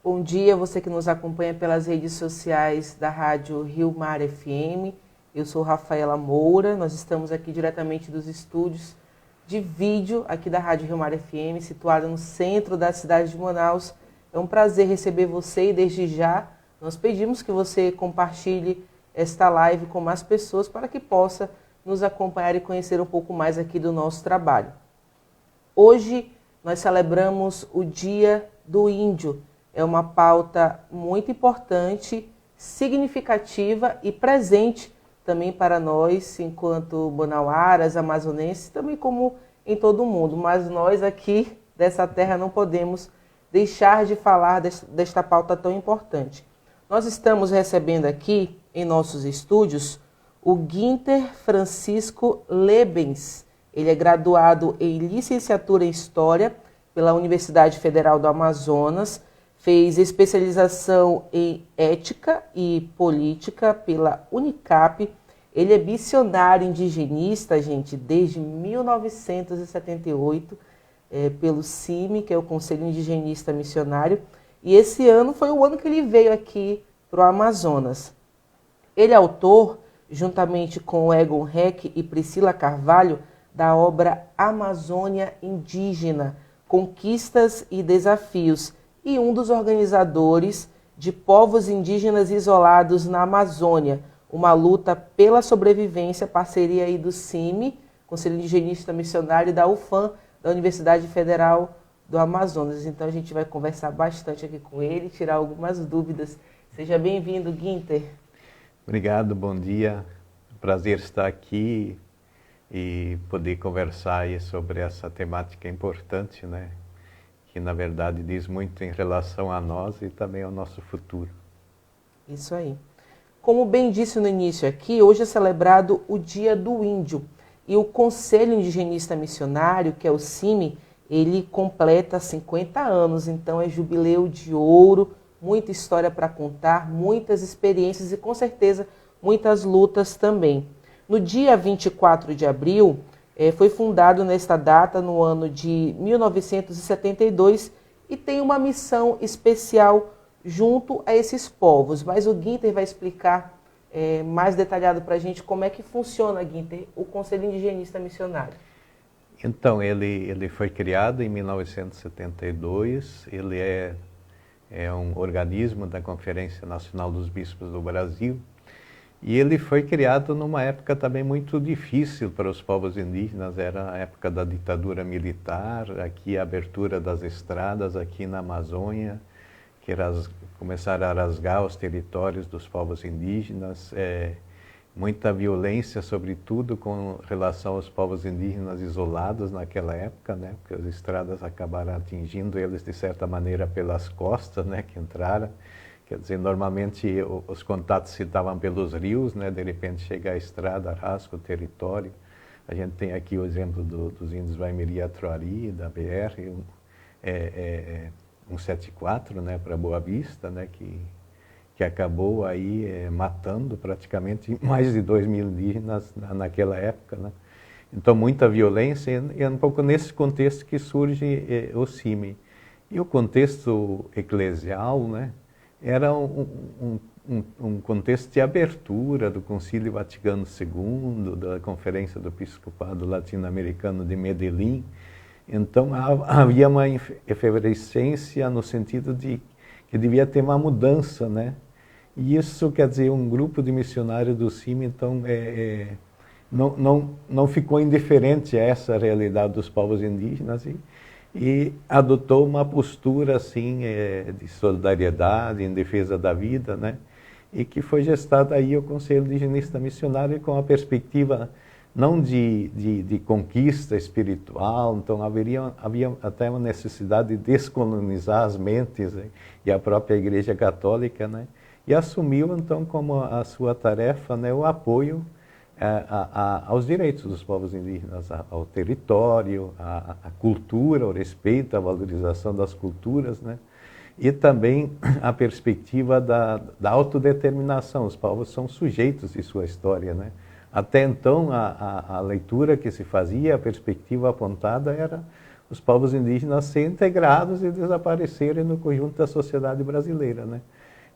Bom dia, você que nos acompanha pelas redes sociais da Rádio Rio Mar FM. Eu sou Rafaela Moura, nós estamos aqui diretamente dos estúdios de vídeo aqui da Rádio Rio Mar FM, situada no centro da cidade de Manaus. É um prazer receber você e desde já nós pedimos que você compartilhe esta live com mais pessoas para que possa nos acompanhar e conhecer um pouco mais aqui do nosso trabalho. Hoje nós celebramos o Dia do Índio. É uma pauta muito importante, significativa e presente também para nós, enquanto manauaras, amazonenses, também como em todo o mundo. Mas nós aqui dessa terra não podemos deixar de falar desta pauta tão importante. Nós estamos recebendo aqui em nossos estúdios o Guinter Francisco Lebens. Ele é graduado em licenciatura em História pela Universidade Federal do Amazonas, fez especialização em Ética e Política pela Unicap. Ele é missionário indigenista, gente, desde 1978, pelo CIMI, que é o Conselho Indigenista Missionário. E esse ano foi o ano que ele veio aqui para o Amazonas. Ele é autor, juntamente com Egon Heck e Priscila Carvalho, da obra Amazônia Indígena, Conquistas e Desafios, e um dos organizadores de Povos Indígenas Isolados na Amazônia, uma luta pela sobrevivência, parceria aí do CIMI, Conselho Indigenista Missionário, e da UFAM, da Universidade Federal do Amazonas. Então a gente vai conversar bastante aqui com ele, tirar algumas dúvidas. Seja bem-vindo, Guinter. Obrigado, bom dia. Prazer estar aqui e poder conversar aí sobre essa temática importante, né? Que na verdade diz muito em relação a nós e também ao nosso futuro. Isso aí. Como bem disse no início aqui, hoje é celebrado o Dia do Índio. E o Conselho Indigenista Missionário, que é o CIMI, ele completa 50 anos, então é jubileu de ouro, muita história para contar, muitas experiências e com certeza muitas lutas também. No dia 24 de abril, foi fundado nesta data, no ano de 1972, e tem uma missão especial junto a esses povos. Mas o Guinter vai explicar mais detalhado para a gente como é que funciona, Guinter, o Conselho Indigenista Missionário. Então, ele foi criado em 1972, ele é um organismo da Conferência Nacional dos Bispos do Brasil, e ele foi criado numa época também muito difícil para os povos indígenas. Era a época da ditadura militar, aqui a abertura das estradas aqui na Amazônia, que começaram a rasgar os territórios dos povos indígenas, muita violência, sobretudo com relação aos povos indígenas isolados naquela época, né? Porque as estradas acabaram atingindo eles de certa maneira pelas costas, né? Que entraram. Quer dizer, normalmente os contatos se davam pelos rios, né? De repente chega a estrada, rasga o território. A gente tem aqui o exemplo dos índios Vaimiri-Atuari, da BR 174, né? Para Boa Vista, né? Que acabou aí matando praticamente mais de 2 mil indígenas naquela época, né? Então, muita violência, e é um pouco nesse contexto que surge o CIMI. E o contexto eclesial, né? Era um contexto de abertura do Concílio Vaticano II, da Conferência do Episcopado Latino-Americano de Medellín. Então, havia uma efervescência no sentido de que devia ter uma mudança, né? E isso, quer dizer, um grupo de missionários do CIMI, então, não ficou indiferente a essa realidade dos povos indígenas e adotou uma postura assim de solidariedade em defesa da vida, né? E que foi gestada aí o Conselho Indigenista Missionário com a perspectiva não de conquista espiritual. Então havia até uma necessidade de descolonizar as mentes, né? E a própria Igreja Católica, né? E assumiu então como a sua tarefa, né, o apoio aos direitos dos povos indígenas, ao território, à cultura, ao respeito, à valorização das culturas, né? E também a perspectiva da autodeterminação. Os povos são sujeitos de sua história, né? Até então, a leitura que se fazia, a perspectiva apontada era os povos indígenas serem integrados e desaparecerem no conjunto da sociedade brasileira, né?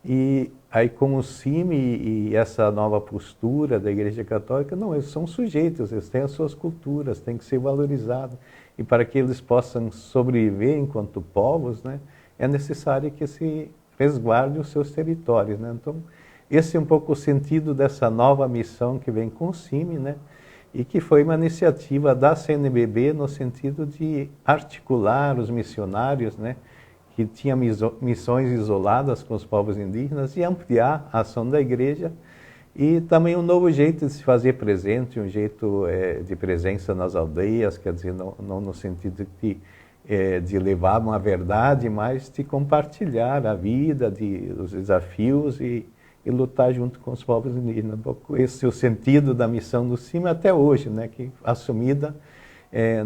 E aí com o CIMI e essa nova postura da Igreja Católica, não, eles são sujeitos, eles têm as suas culturas, têm que ser valorizados. E para que eles possam sobreviver enquanto povos, né, é necessário que se resguarde os seus territórios, né? Então, esse é um pouco o sentido dessa nova missão que vem com o CIMI, né? E que foi uma iniciativa da CNBB no sentido de articular os missionários, né, que tinham missões isoladas com os povos indígenas e ampliar a ação da igreja e também um novo jeito de se fazer presente, um jeito de presença nas aldeias, quer dizer, não no sentido de levar uma verdade, mas de compartilhar a vida, os desafios e lutar junto com os povos indígenas. Esse é o sentido da missão do CIMI até hoje, né, que assumida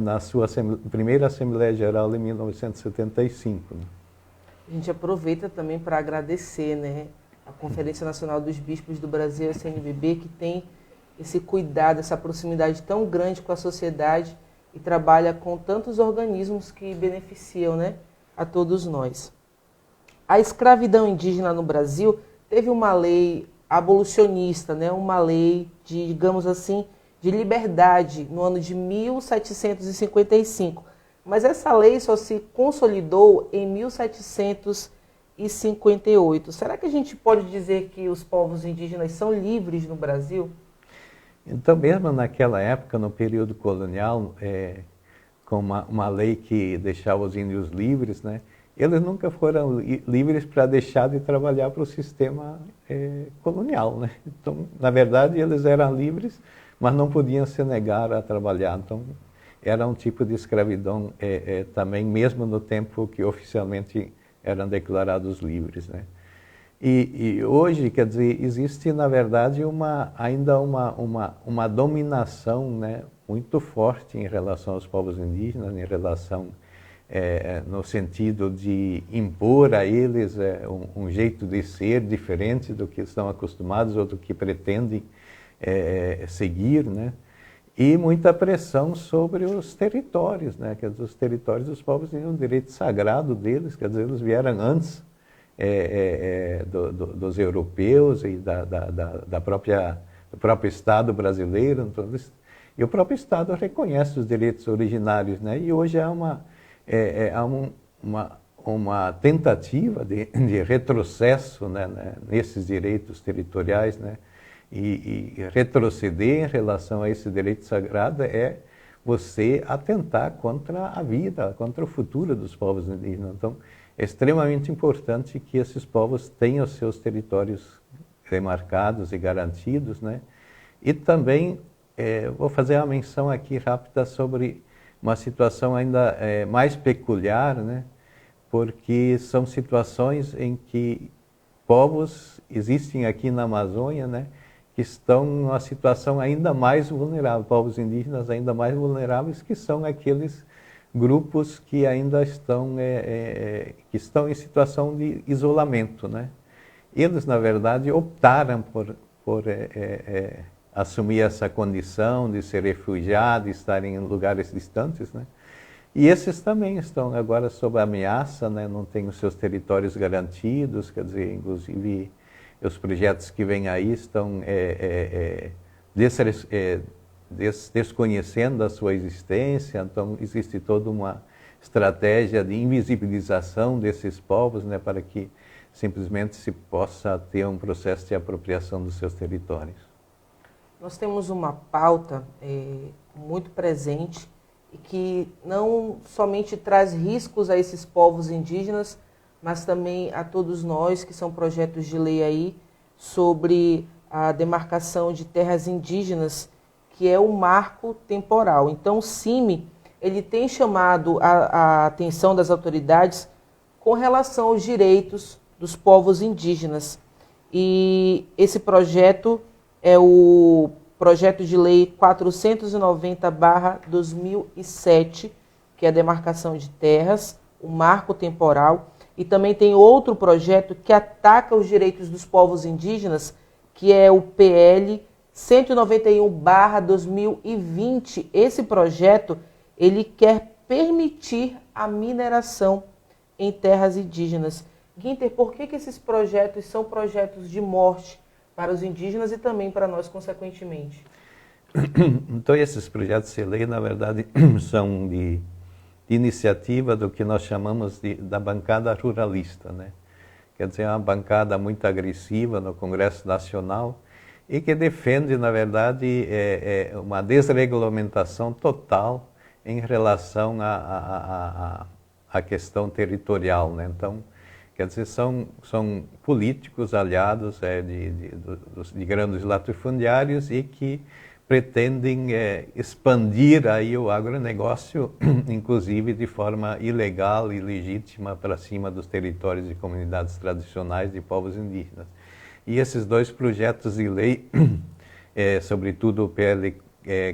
na sua primeira Assembleia Geral em 1975. Né? A gente aproveita também para agradecer, né, a Conferência Nacional dos Bispos do Brasil, a CNBB, que tem esse cuidado, essa proximidade tão grande com a sociedade e trabalha com tantos organismos que beneficiam, né, a todos nós. A escravidão indígena no Brasil teve uma lei abolicionista, né, uma lei de, digamos assim, de liberdade no ano de 1755. Mas essa lei só se consolidou em 1758. Será que a gente pode dizer que os povos indígenas são livres no Brasil? Então, mesmo naquela época, no período colonial, com uma lei que deixava os índios livres, né, eles nunca foram livres para deixar de trabalhar para o sistema colonial, né? Então, na verdade, eles eram livres, mas não podiam se negar a trabalhar. Então, era um tipo de escravidão também, mesmo no tempo que oficialmente eram declarados livres, né? E hoje, quer dizer, existe, na verdade, ainda uma dominação, né, muito forte em relação aos povos indígenas, em relação, no sentido de impor a eles um jeito de ser diferente do que estão acostumados ou do que pretendem seguir, né? E muita pressão sobre os territórios, né? Quer dizer, os territórios dos povos têm um direito sagrado deles, quer dizer, eles vieram antes dos europeus e do próprio Estado brasileiro. Então, e o próprio Estado reconhece os direitos originários, né? E hoje há uma tentativa de retrocesso, né, nesses direitos territoriais, né? E retroceder em relação a esse direito sagrado é você atentar contra a vida, contra o futuro dos povos indígenas. Então, é extremamente importante que esses povos tenham os seus territórios demarcados e garantidos, né? E também, vou fazer uma menção aqui rápida sobre uma situação ainda mais peculiar, né? Porque são situações em que povos existem aqui na Amazônia, né, que estão numa situação ainda mais vulnerável, povos indígenas ainda mais vulneráveis, que são aqueles grupos que ainda estão, que estão em situação de isolamento, né? Eles, na verdade, optaram por assumir essa condição de ser refugiados, estarem em lugares distantes, né? E esses também estão agora sob ameaça, né? Não têm os seus territórios garantidos, quer dizer, inclusive os projetos que vêm aí estão desconhecendo a sua existência. Então existe toda uma estratégia de invisibilização desses povos, né, para que simplesmente se possa ter um processo de apropriação dos seus territórios. Nós temos uma pauta muito presente e que não somente traz riscos a esses povos indígenas, mas também a todos nós, que são projetos de lei aí, sobre a demarcação de terras indígenas, que é o marco temporal. Então, o CIMI, ele tem chamado a atenção das autoridades com relação aos direitos dos povos indígenas. E esse projeto é o projeto de lei 490/2007, que é a demarcação de terras, o marco temporal. E também tem outro projeto que ataca os direitos dos povos indígenas, que é o PL 191/2020. Esse projeto, ele quer permitir a mineração em terras indígenas. Guinter, por que esses projetos são projetos de morte para os indígenas e também para nós, consequentemente? Então, esses projetos de lei, na verdade, são de iniciativa do que nós chamamos da bancada ruralista, né? Quer dizer, é uma bancada muito agressiva no Congresso Nacional e que defende, na verdade, uma desregulamentação total em relação à questão territorial, né? Então, quer dizer, são políticos aliados de grandes latifundiários e que pretendem expandir aí o agronegócio, inclusive de forma ilegal e legítima para cima dos territórios e comunidades tradicionais de povos indígenas. E esses dois projetos de lei, sobretudo o PL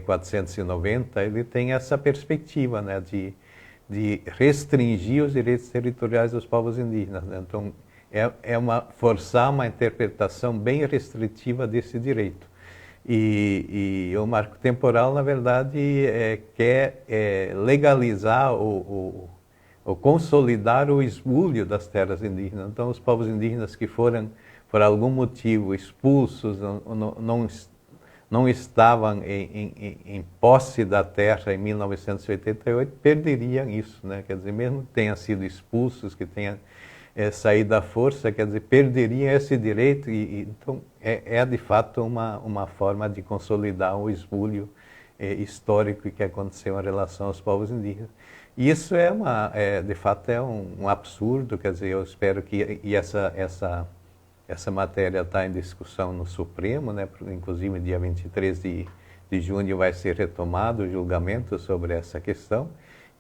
490, ele tem essa perspectiva, né, de restringir os direitos territoriais dos povos indígenas, né? Então, forçar uma interpretação bem restritiva desse direito. E o marco temporal, na verdade, quer legalizar ou consolidar o esbulho das terras indígenas. Então, os povos indígenas que foram, por algum motivo, expulsos, não estavam em posse da terra em 1988, perderiam isso, né? Quer dizer, mesmo que tenham sido expulsos, que tenham saído da força, quer dizer, perderiam esse direito. Então, de fato uma forma de consolidar o esbulho histórico que aconteceu em relação aos povos indígenas. E isso de fato é um absurdo, quer dizer, eu espero que essa matéria está em discussão no Supremo, né? Inclusive dia 23 de junho vai ser retomado o julgamento sobre essa questão.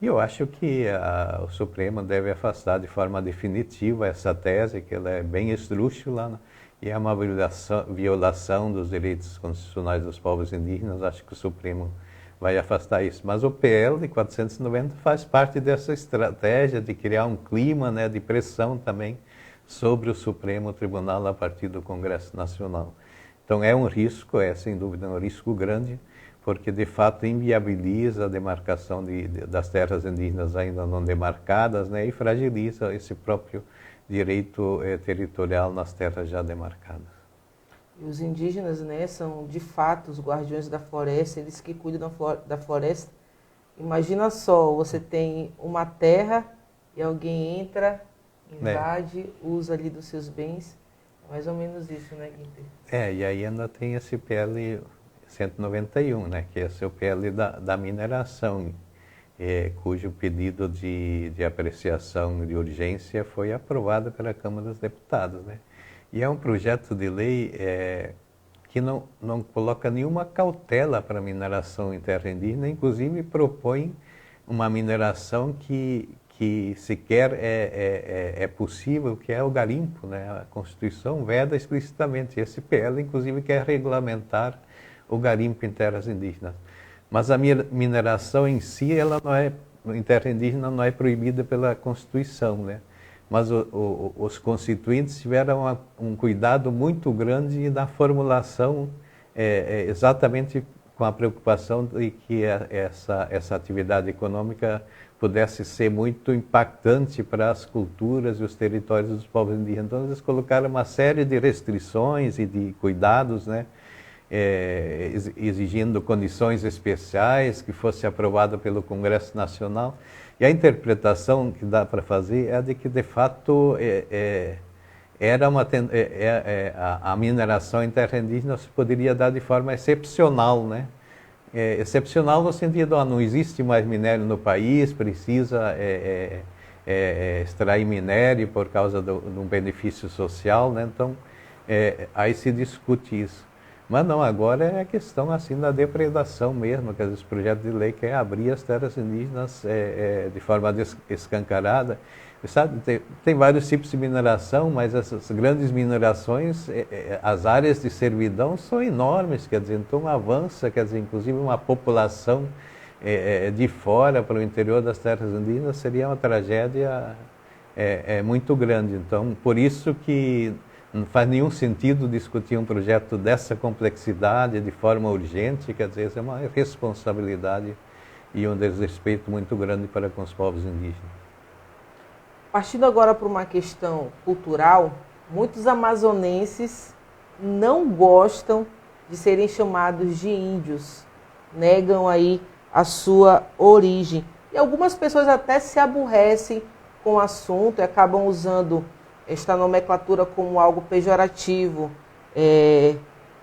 E eu acho que o Supremo deve afastar de forma definitiva essa tese, que ela é bem esdrúxula, né? E é uma violação dos direitos constitucionais dos povos indígenas. Acho que o Supremo vai afastar isso. Mas o PL 490 faz parte dessa estratégia de criar um clima, né, de pressão também sobre o Supremo Tribunal a partir do Congresso Nacional. Então é um risco, sem dúvida um risco grande, porque de fato inviabiliza a demarcação das terras indígenas ainda não demarcadas, né, e fragiliza esse próprio direito territorial nas terras já demarcadas. E os indígenas, né, são de fato os guardiões da floresta, eles que cuidam da floresta. Imagina só, você tem uma terra e alguém entra, invade, usa ali dos seus bens. É mais ou menos isso, né, Guinter? E aí ainda tem esse PL 191, né, que é o seu PL da mineração, cujo pedido de apreciação de urgência foi aprovado pela Câmara dos Deputados, né? E é um projeto de lei que não coloca nenhuma cautela para a mineração em terra indígena, inclusive propõe uma mineração que sequer é possível, que é o garimpo, né? A Constituição veda explicitamente. Esse PL, inclusive, quer regulamentar o garimpo em terras indígenas. Mas a mineração em si, em terra indígena, não é proibida pela Constituição, né? Mas os constituintes tiveram um cuidado muito grande na formulação, exatamente com a preocupação de que essa atividade econômica pudesse ser muito impactante para as culturas e os territórios dos povos indígenas. Então, eles colocaram uma série de restrições e de cuidados, né? Exigindo condições especiais, que fosse aprovado pelo Congresso Nacional. E a interpretação que dá para fazer é de que, de fato, a mineração em terra indígena se poderia dar de forma excepcional, né? Excepcional no sentido, não existe mais minério no país, precisa extrair minério por causa de um benefício social, né? Então, aí se discute isso. Mas não, agora é a questão assim da depredação mesmo, que esse projeto de lei quer abrir as terras indígenas de forma escancarada. Sabe, tem vários tipos de mineração, mas essas grandes minerações, as áreas de servidão são enormes, quer dizer, então avança, quer dizer, inclusive uma população de fora para o interior das terras indígenas seria uma tragédia muito grande. Então, por isso que não faz nenhum sentido discutir um projeto dessa complexidade de forma urgente, quer dizer, é uma responsabilidade e um desrespeito muito grande para com os povos indígenas. Partindo agora para uma questão cultural, muitos amazonenses não gostam de serem chamados de índios, negam aí a sua origem. E algumas pessoas até se aborrecem com o assunto e acabam usando esta nomenclatura como algo pejorativo,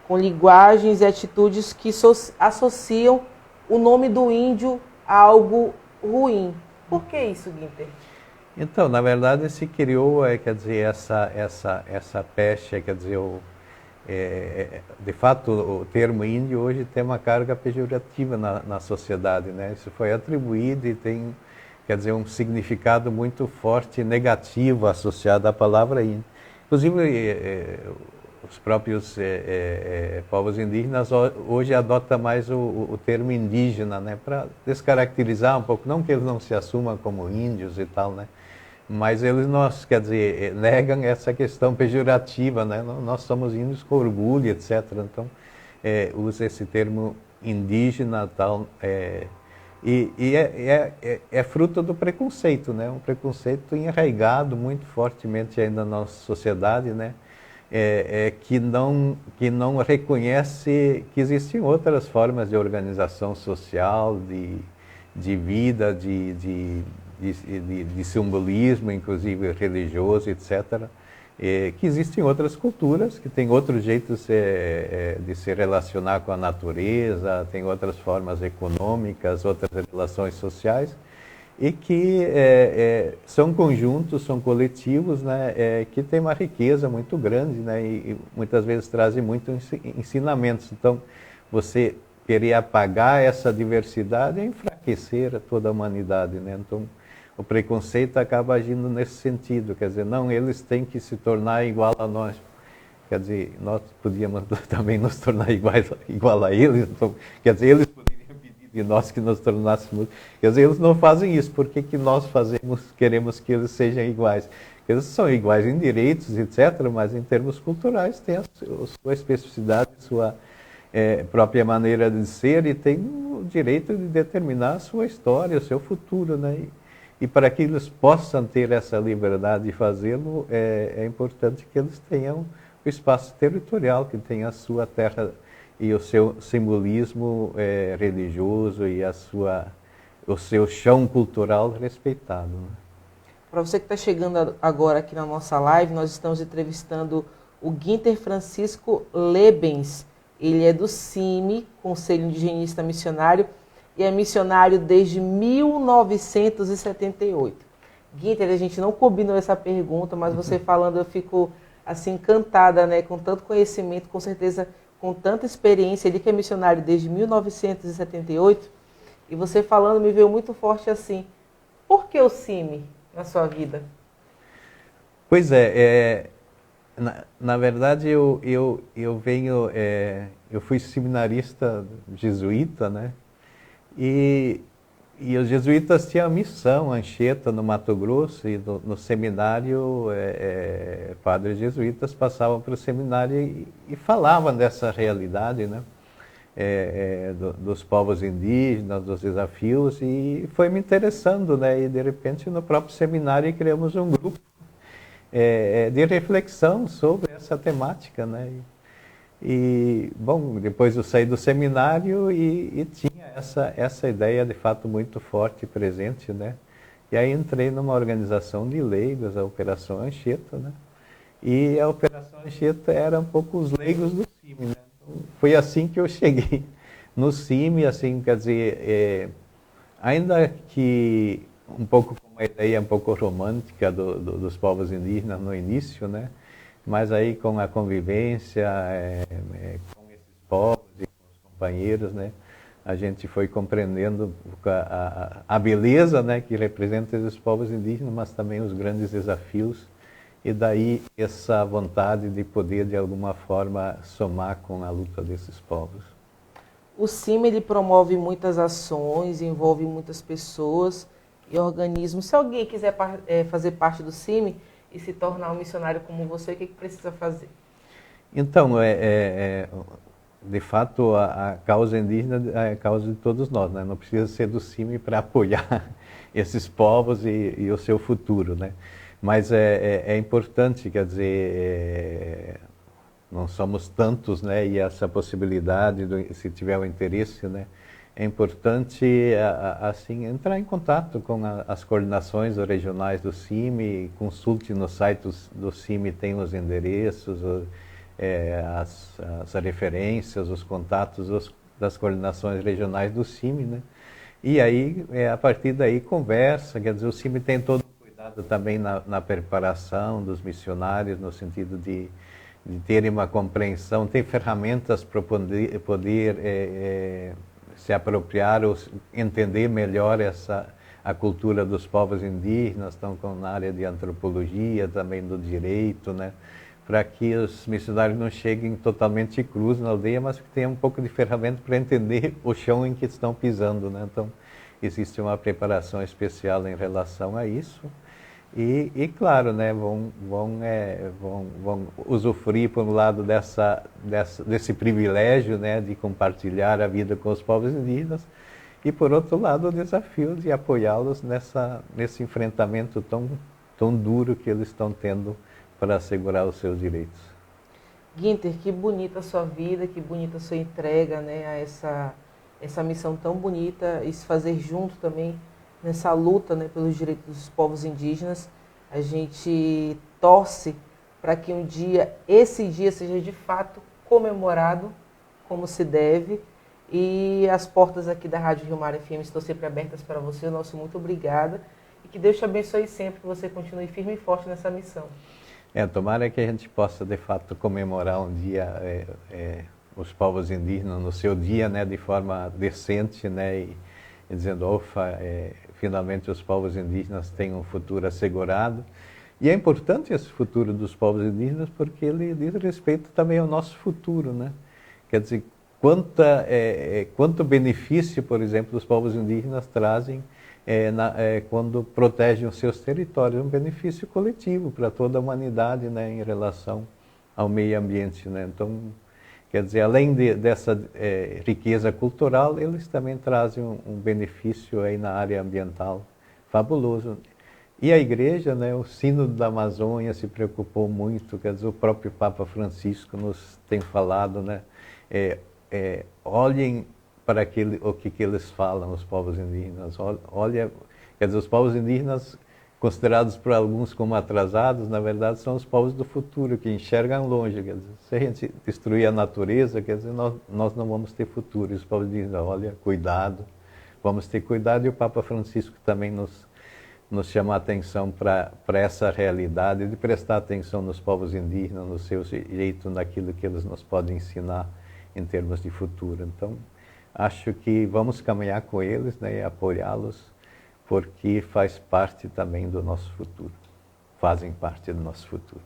com linguagens e atitudes que associam o nome do índio a algo ruim. Por que isso, Guinter? Então, na verdade, se criou, quer dizer, essa pecha, quer dizer, de fato, o termo índio hoje tem uma carga pejorativa na sociedade, né? Isso foi atribuído e tem, quer dizer, um significado muito forte, negativo, associado à palavra índio. Inclusive, os próprios povos indígenas hoje adotam mais o termo indígena, né? Para descaracterizar um pouco, não que eles não se assumam como índios e tal, né? Mas eles, quer dizer, negam essa questão pejorativa, né? Nós somos índios com orgulho, etc. Então, usa esse termo indígena, tal, é fruto do preconceito, né? Um preconceito enraizado muito fortemente ainda na nossa sociedade, né? Que não reconhece que existem outras formas de organização social, de vida, de simbolismo, inclusive religioso, etc., que existem outras culturas, que têm outros jeitos de se relacionar com a natureza, tem outras formas econômicas, outras relações sociais, e que são conjuntos, são coletivos, né, que têm uma riqueza muito grande, né, e muitas vezes trazem muitos ensinamentos. Então, você querer apagar essa diversidade é enfraquecer toda a humanidade, né? Então, o preconceito acaba agindo nesse sentido, quer dizer, não, eles têm que se tornar igual a nós. Quer dizer, nós podíamos também nos tornar igual a eles, então, quer dizer, eles poderiam pedir de nós que nos tornássemos, quer dizer, eles não fazem isso, por que nós queremos que eles sejam iguais? Eles são iguais em direitos, etc., mas em termos culturais têm a sua especificidade, sua própria maneira de ser e tem o direito de determinar a sua história, o seu futuro, né? E para que eles possam ter essa liberdade de fazê-lo, é importante que eles tenham o espaço territorial, que tenha a sua terra e o seu simbolismo religioso e o seu chão cultural respeitado, né? Para você que está chegando agora aqui na nossa live, nós estamos entrevistando o Guinter Francisco Lebens. Ele é do CIMI, Conselho Indigenista Missionário, e é missionário desde 1978. Guinter, a gente não combinou essa pergunta, mas você falando eu fico assim encantada, né? Com tanto conhecimento, com certeza com tanta experiência. Ele que é missionário desde 1978, e você falando me veio muito forte assim. Por que o CIMI na sua vida? Pois na verdade eu fui seminarista jesuíta, né? E os jesuítas tinham a missão, Anchieta, no Mato Grosso, e no seminário, padres jesuítas passavam para o seminário e falavam dessa realidade, né? Dos povos indígenas, dos desafios, e foi me interessando, né? E de repente no próprio seminário criamos um grupo de reflexão sobre essa temática, né? E, bom, depois eu saí do seminário e tinha essa ideia de fato muito forte e presente, né? E aí entrei numa organização de leigos, a Operação Anchieta, né? E a Operação Anchieta era um pouco os leigos do CIMI, né? Então, foi assim que eu cheguei no CIMI, assim, quer dizer, ainda que um pouco com uma ideia um pouco romântica dos povos indígenas no início, né? Mas aí com a convivência com esses povos e com os companheiros, né, a gente foi compreendendo a beleza, né, que representa esses povos indígenas, mas também os grandes desafios, e daí essa vontade de poder de alguma forma somar com a luta desses povos. O CIMI ele promove muitas ações, envolve muitas pessoas e organismos. Se alguém quiser fazer parte do CIMI e se tornar um missionário como você, o que precisa fazer? Então, de fato, a causa indígena é a causa de todos nós, né? Não precisa ser do CIMI para apoiar esses povos e o seu futuro, né? Mas é importante, quer dizer, não somos tantos, né? E essa possibilidade, se tiver o interesse, né? É importante, assim, entrar em contato com as coordenações regionais do CIMI, consulte no site do CIMI, tem os endereços, as referências, os contatos das coordenações regionais do CIMI, né? E aí, a partir daí, conversa, quer dizer, o CIMI tem todo o cuidado também na preparação dos missionários, no sentido de terem uma compreensão, tem ferramentas para poder se apropriar ou entender melhor a cultura dos povos indígenas, estão na área de antropologia, também do direito, né? Para que os missionários não cheguem totalmente crus na aldeia, mas que tenham um pouco de ferramenta para entender o chão em que estão pisando, né? Então, existe uma preparação especial em relação a isso. E claro, né, vão usufruir, por um lado, desse privilégio, né, de compartilhar a vida com os povos indígenas, e, por outro lado, o desafio de apoiá-los nesse enfrentamento tão duro que eles estão tendo para assegurar os seus direitos. Guinter, que bonita a sua vida, que bonita a sua entrega, né, a essa missão tão bonita, e se fazer junto também nessa luta, né, pelos direitos dos povos indígenas. A gente torce para que um dia, esse dia seja de fato comemorado como se deve, e as portas aqui da Rádio Rio Mar FM estão sempre abertas para você. Nosso muito obrigada, e que Deus te abençoe sempre, que você continue firme e forte nessa missão. Tomara que a gente possa, de fato, comemorar um dia os povos indígenas no seu dia, né, de forma decente, né, e dizendo, ufa, finalmente os povos indígenas têm um futuro assegurado. E é importante esse futuro dos povos indígenas porque ele diz respeito também ao nosso futuro, né? Quer dizer, quanto benefício, por exemplo, os povos indígenas trazem quando protegem os seus territórios, um benefício coletivo para toda a humanidade, né, em relação ao meio ambiente, né? Então, quer dizer, além dessa riqueza cultural, eles também trazem um benefício aí na área ambiental fabuloso. E a igreja, né, o Sínodo da Amazônia se preocupou muito, quer dizer, o próprio Papa Francisco nos tem falado, né, olhem para o que eles falam, os povos indígenas. Olha, quer dizer, os povos indígenas, considerados por alguns como atrasados, na verdade são os povos do futuro, que enxergam longe. Quer dizer, se a gente destruir a natureza, quer dizer, nós não vamos ter futuro. E os povos dizem, olha, cuidado, vamos ter cuidado. E o Papa Francisco também nos chama a atenção para essa realidade, de prestar atenção nos povos indígenas, no seu jeito, naquilo que eles nos podem ensinar em termos de futuro. Então, acho que vamos caminhar com eles, né, e apoiá-los, porque faz parte também do nosso futuro, fazem parte do nosso futuro.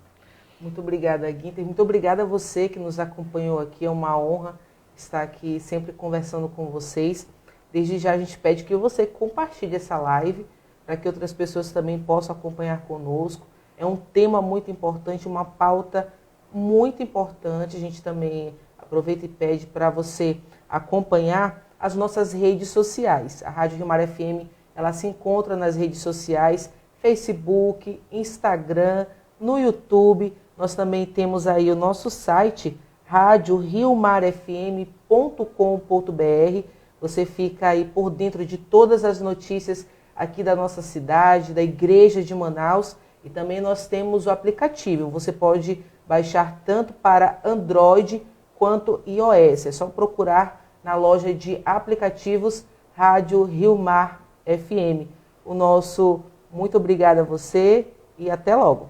Muito obrigada, Guinter. Muito obrigada a você que nos acompanhou aqui. É uma honra estar aqui sempre conversando com vocês. Desde já a gente pede que você compartilhe essa live para que outras pessoas também possam acompanhar conosco. É um tema muito importante, uma pauta muito importante. A gente também aproveita e pede para você acompanhar as nossas redes sociais. A Rádio Rio Mar FM, ela se encontra nas redes sociais, Facebook, Instagram, no YouTube. Nós também temos aí o nosso site, radioriomarfm.com.br. Você fica aí por dentro de todas as notícias aqui da nossa cidade, da Igreja de Manaus. E também nós temos o aplicativo. Você pode baixar tanto para Android quanto iOS. É só procurar na loja de aplicativos Rádio Rio Mar FM. O nosso muito obrigado a você e até logo.